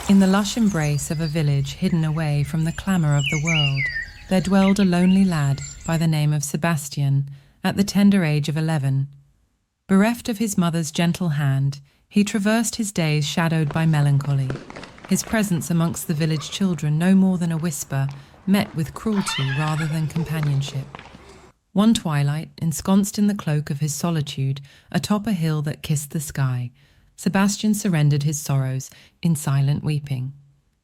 In the lush embrace of a village hidden away from the clamour of the world, there dwelled a lonely lad by the name of Sebastian, at the tender age of 11. Bereft of his mother's gentle hand, he traversed his days shadowed by melancholy. His presence amongst the village children, no more than a whisper, met with cruelty rather than companionship. One twilight, ensconced in the cloak of his solitude, atop a hill that kissed the sky, Sebastian surrendered his sorrows in silent weeping.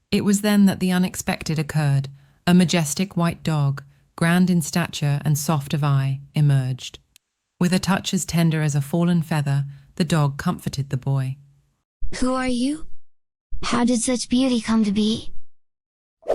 It was then that the unexpected occurred. A majestic white dog, grand in stature and soft of eye, emerged. With a touch as tender as a fallen feather, the dog comforted the boy. Who are you? How did such beauty come to be?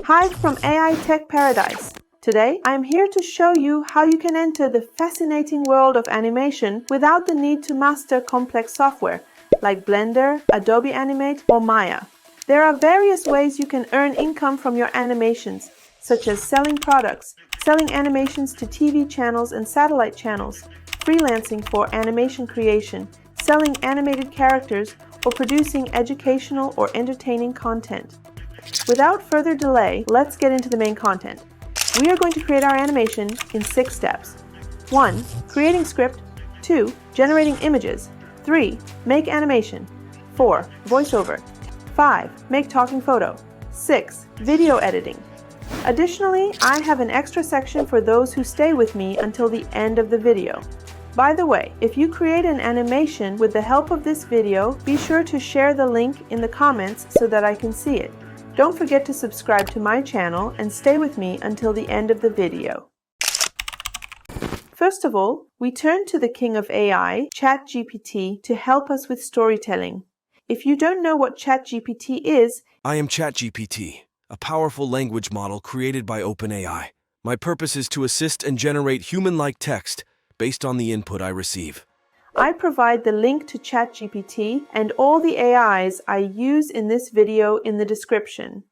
Hi from AI Tech Paradise. Today, I'm here to show you how you can enter the fascinating world of animation without the need to master complex software like Blender, Adobe Animate, or Maya. There are various ways you can earn income from your animations, such as selling products, selling animations to TV channels and satellite channels, freelancing for animation creation, selling animated characters, or producing educational or entertaining content. Without further delay, let's get into the main content. We are going to create our animation in 6 steps. 1. Creating script. 2. Generating images. 3. Make animation. 4. Voiceover. 5. Make talking photo. 6. Video editing. Additionally, I have an extra section for those who stay with me until the end of the video. By the way, if you create an animation with the help of this video, be sure to share the link in the comments so that I can see it. Don't forget to subscribe to my channel and stay with me until the end of the video. First of all, we turn to the king of AI, ChatGPT, to help us with storytelling. If you don't know what ChatGPT is, I am ChatGPT, a powerful language model created by OpenAI. My purpose is to assist and generate human-like text based on the input I receive. I provide the link to ChatGPT and all the AIs I use in this video in the description.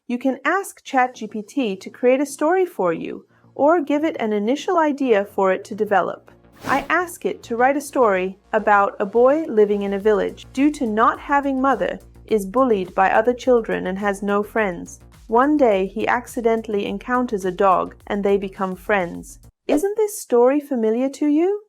You can ask ChatGPT to create a story for you, or give it an initial idea for it to develop. I ask it to write a story about a boy living in a village. Due to not having mother, is bullied by other children and has no friends. One day he accidentally encounters a dog and they become friends. Isn't this story familiar to you?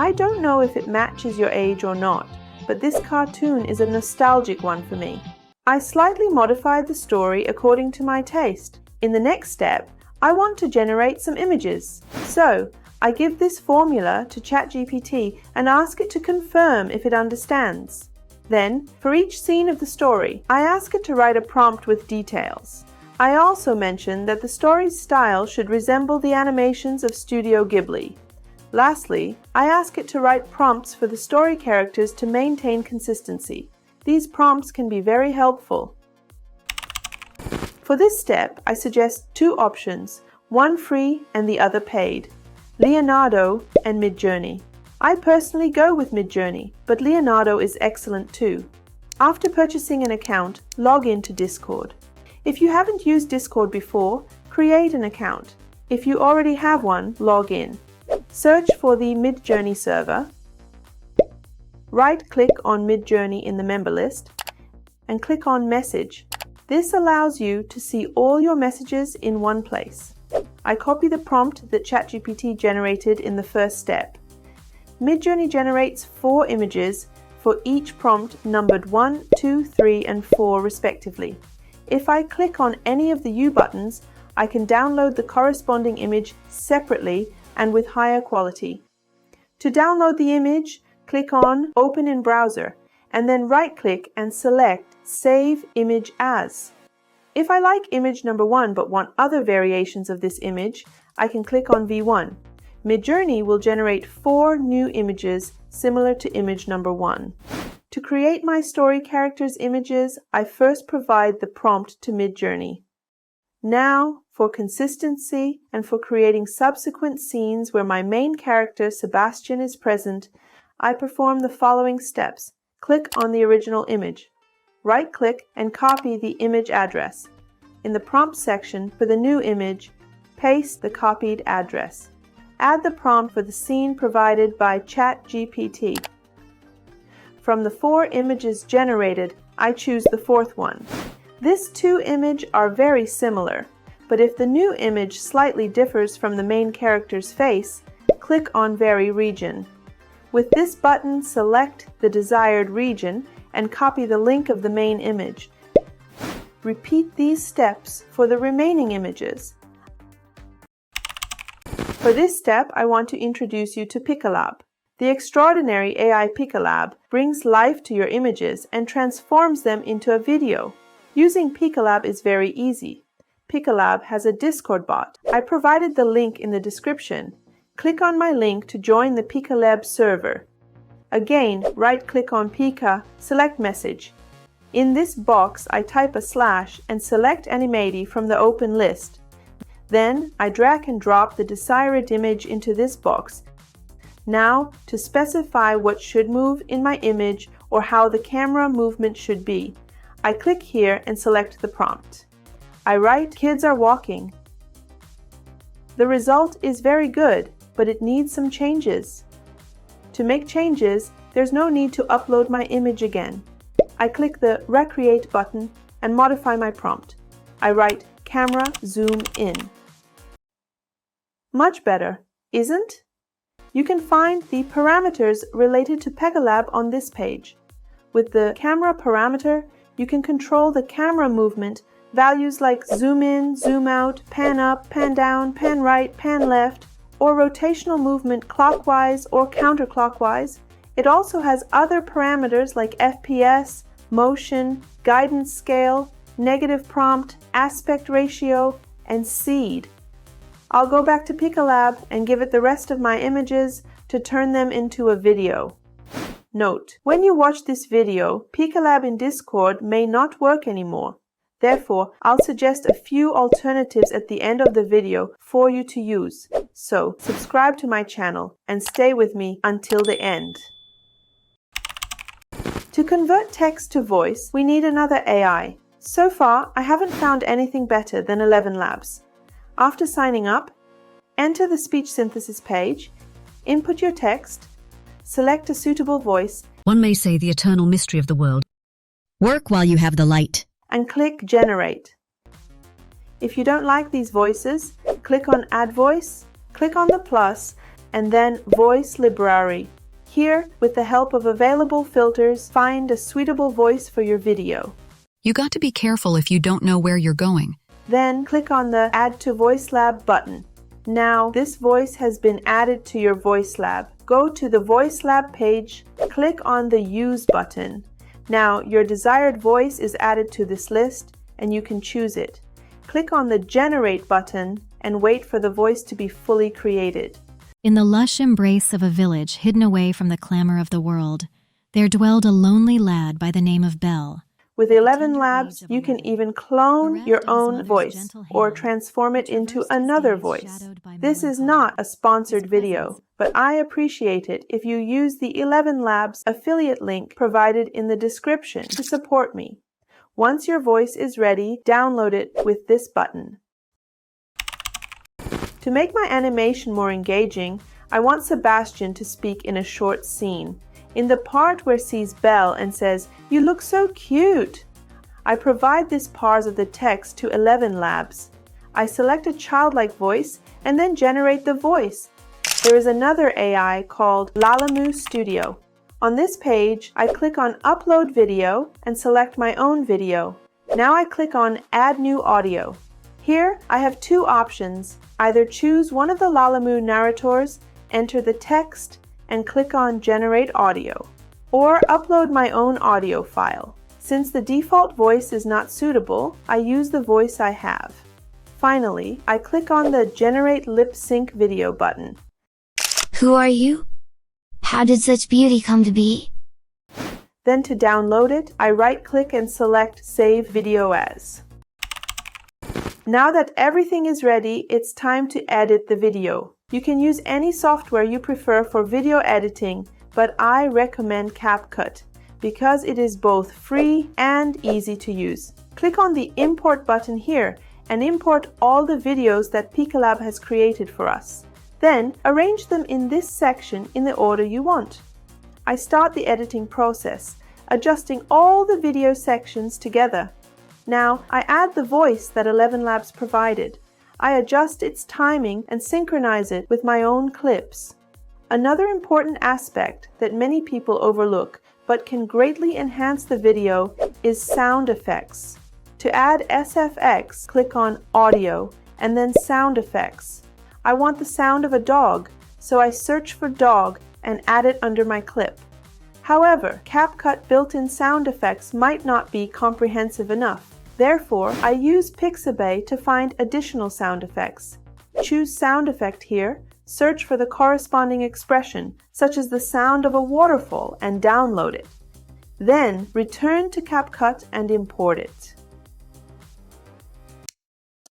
I don't know if it matches your age or not, but this cartoon is a nostalgic one for me. I slightly modified the story according to my taste. In the next step, I want to generate some images. So, I give this formula to ChatGPT and ask it to confirm if it understands. Then, for each scene of the story, I ask it to write a prompt with details. I also mention that the story's style should resemble the animations of Studio Ghibli. Lastly, I ask it to write prompts for the story characters to maintain consistency. These prompts can be very helpful. For this step, I suggest 2 options, one free and the other paid, Leonardo and Midjourney. I personally go with Midjourney, but Leonardo is excellent too. After purchasing an account, log into Discord. If you haven't used Discord before, create an account. If you already have one, log in. Search for the Midjourney server. Right-click on Midjourney in the member list and click on Message. This allows you to see all your messages in one place. I copy the prompt that ChatGPT generated in the first step. Midjourney generates 4 images for each prompt numbered 1, 2, 3, and 4 respectively. If I click on any of the U buttons, I can download the corresponding image separately and with higher quality. To download the image, click on Open in Browser and then right-click and select Save Image As. If I like image number 1 but want other variations of this image, I can click on V1. Midjourney will generate 4 new images similar to image number 1. To create my story characters' images, I first provide the prompt to Midjourney. Now, for consistency and for creating subsequent scenes where my main character, Sebastian, is present, I perform the following steps. Click on the original image. right-click and copy the image address. In the prompt section for the new image, paste the copied address. Add the prompt for the scene provided by ChatGPT. From the 4 images generated, I choose the 4th one. These 2 images are very similar, but if the new image slightly differs from the main character's face, click on Vary Region. With this button, select the desired region and copy the link of the main image. Repeat these steps for the remaining images. For this step, I want to introduce you to Pikalab. The extraordinary AI Pikalab brings life to your images and transforms them into a video. Using Pikalab is very easy. Pikalab has a Discord bot. I provided the link in the description. Click on my link to join the Pikalab server. Again, right-click on Pika, select Message. In this box, I type a / and select Animati from the open list. Then, I drag and drop the desired image into this box. Now, to specify what should move in my image or how the camera movement should be, I click here and select the prompt. I write, "Kids are walking." The result is very good, but it needs some changes. To make changes, there's no need to upload my image again. I click the Recreate button and modify my prompt. I write, "Camera zoom in." Much better, isn't? You can find the parameters related to Pikalab on this page. With the camera parameter, you can control the camera movement, values like zoom in, zoom out, pan up, pan down, pan right, pan left, or rotational movement clockwise or counterclockwise. It also has other parameters like FPS, motion, guidance scale, negative prompt, aspect ratio, and seed. I'll go back to Pikalab and give it the rest of my images to turn them into a video. Note: when you watch this video, Pikalab in Discord may not work anymore. Therefore, I'll suggest a few alternatives at the end of the video for you to use. So, subscribe to my channel and stay with me until the end. To convert text to voice, we need another AI. So far, I haven't found anything better than Elevenlabs. After signing up, enter the speech synthesis page, input your text, select a suitable voice, one may say the eternal mystery of the world. Work while you have the light. And click Generate. If you don't like these voices, click on Add Voice, click on the plus, and then Voice Library. Here, with the help of available filters, find a suitable voice for your video. You got to be careful if you don't know where you're going. Then click on the Add to Voice Lab button. Now this voice has been added to your Voice Lab. Go to the Voice Lab page, click on the Use button. Now your desired voice is added to this list and you can choose it. Click on the Generate button and wait for the voice to be fully created. In the lush embrace of a village hidden away from the clamor of the world, there dwelled a lonely lad by the name of Belle. With Elevenlabs, you can even clone your own voice or transform it into another voice. This is not a sponsored video, but I appreciate it if you use the Elevenlabs affiliate link provided in the description to support me. Once your voice is ready, download it with this button. To make my animation more engaging, I want Sebastian to speak in a short scene. In the part where sees Belle and says, "You look so cute," I provide this parse of the text to Elevenlabs. I select a childlike voice and then generate the voice. There is another AI called Lalamoo Studio. On this page, I click on Upload Video and select my own video. Now I click on Add New Audio. Here, I have 2 options. Either choose one of the Lalamoo narrators, enter the text, and click on Generate Audio, or upload my own audio file. Since the default voice is not suitable, I use the voice I have. Finally, I click on the Generate Lip Sync Video button. Who are you? How did such beauty come to be? Then to download it, I right-click and select Save Video As. Now that everything is ready, it's time to edit the video. You can use any software you prefer for video editing, but I recommend CapCut. because it is both free and easy to use. Click on the Import button here and import all the videos that Pikalab has created for us. Then arrange them in this section in the order you want. I start the editing process, adjusting all the video sections together. Now I add the voice that Elevenlabs provided. I adjust its timing and synchronize it with my own clips. Another important aspect that many people overlook but can greatly enhance the video is sound effects. To add SFX, click on Audio and then Sound Effects. I want the sound of a dog, so I search for dog and add it under my clip. However, CapCut built-in sound effects might not be comprehensive enough. Therefore, I use Pixabay to find additional sound effects. Choose Sound Effect here, search for the corresponding expression, such as the sound of a waterfall, and download it. Then, return to CapCut and import it.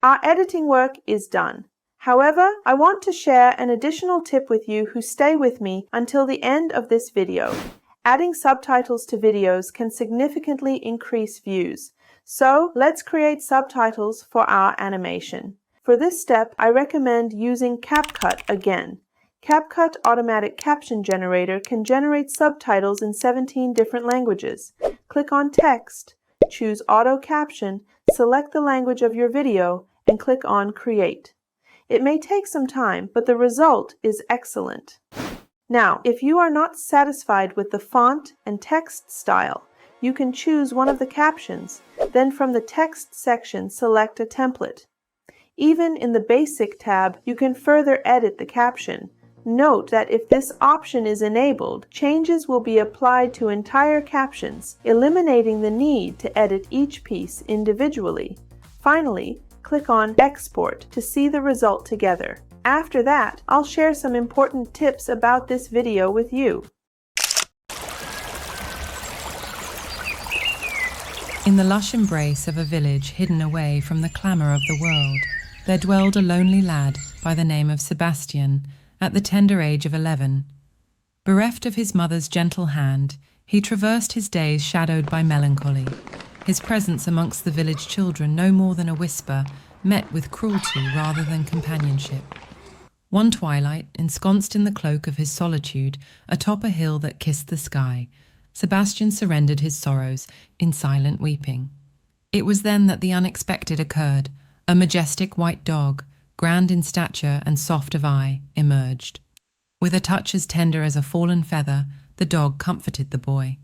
Our editing work is done. However, I want to share an additional tip with you who stay with me until the end of this video. Adding subtitles to videos can significantly increase views. So let's create subtitles for our animation. For this step, I recommend using CapCut again. CapCut Automatic Caption Generator can generate subtitles in 17 different languages. Click on Text, choose Auto Caption, select the language of your video, and click on Create. It may take some time, but the result is excellent. Now, if you are not satisfied with the font and text style, you can choose one of the captions. Then from the text section, select a template. Even in the Basic tab, you can further edit the caption. Note that if this option is enabled, changes will be applied to entire captions, eliminating the need to edit each piece individually. Finally, click on Export to see the result together. After that, I'll share some important tips about this video with you. In the lush embrace of a village hidden away from the clamour of the world, there dwelled a lonely lad by the name of Sebastian, at the tender age of 11. Bereft of his mother's gentle hand, he traversed his days shadowed by melancholy. His presence amongst the village children no more than a whisper, met with cruelty rather than companionship. One twilight, ensconced in the cloak of his solitude, atop a hill that kissed the sky, Sebastian surrendered his sorrows in silent weeping. It was then that the unexpected occurred. A majestic white dog, grand in stature and soft of eye, emerged. With a touch as tender as a fallen feather, the dog comforted the boy.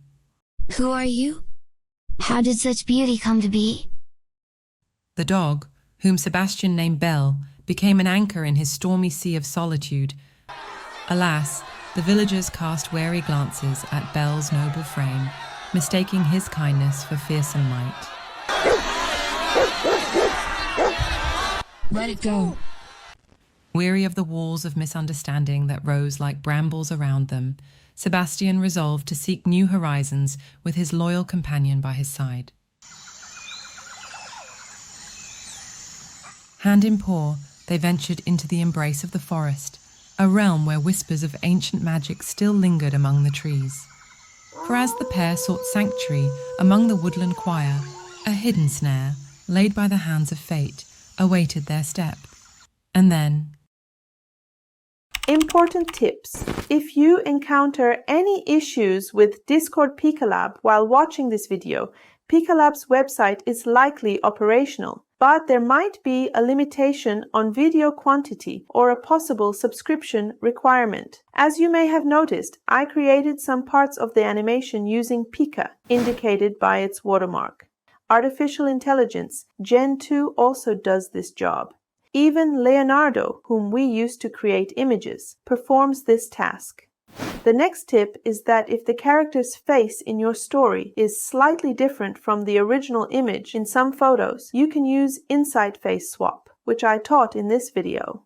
Who are you? How did such beauty come to be? The dog, whom Sebastian named Belle, became an anchor in his stormy sea of solitude. Alas, the villagers cast wary glances at Belle's noble frame, mistaking his kindness for fearsome might. Let it go. Weary of the walls of misunderstanding that rose like brambles around them, Sebastian resolved to seek new horizons with his loyal companion by his side. Hand in paw, they ventured into the embrace of the forest, a realm where whispers of ancient magic still lingered among the trees. For as the pair sought sanctuary among the woodland choir, a hidden snare, laid by the hands of fate, awaited their step. And then... Important tips. If you encounter any issues with Discord Pikalab while watching this video, Pikalab's website is likely operational, but there might be a limitation on video quantity or a possible subscription requirement. As you may have noticed, I created some parts of the animation using Pika, indicated by its watermark. Artificial intelligence, Gen 2 also does this job. Even Leonardo, whom we use to create images, performs this task. The next tip is that if the character's face in your story is slightly different from the original image in some photos, you can use Inside Face Swap, which I taught in this video.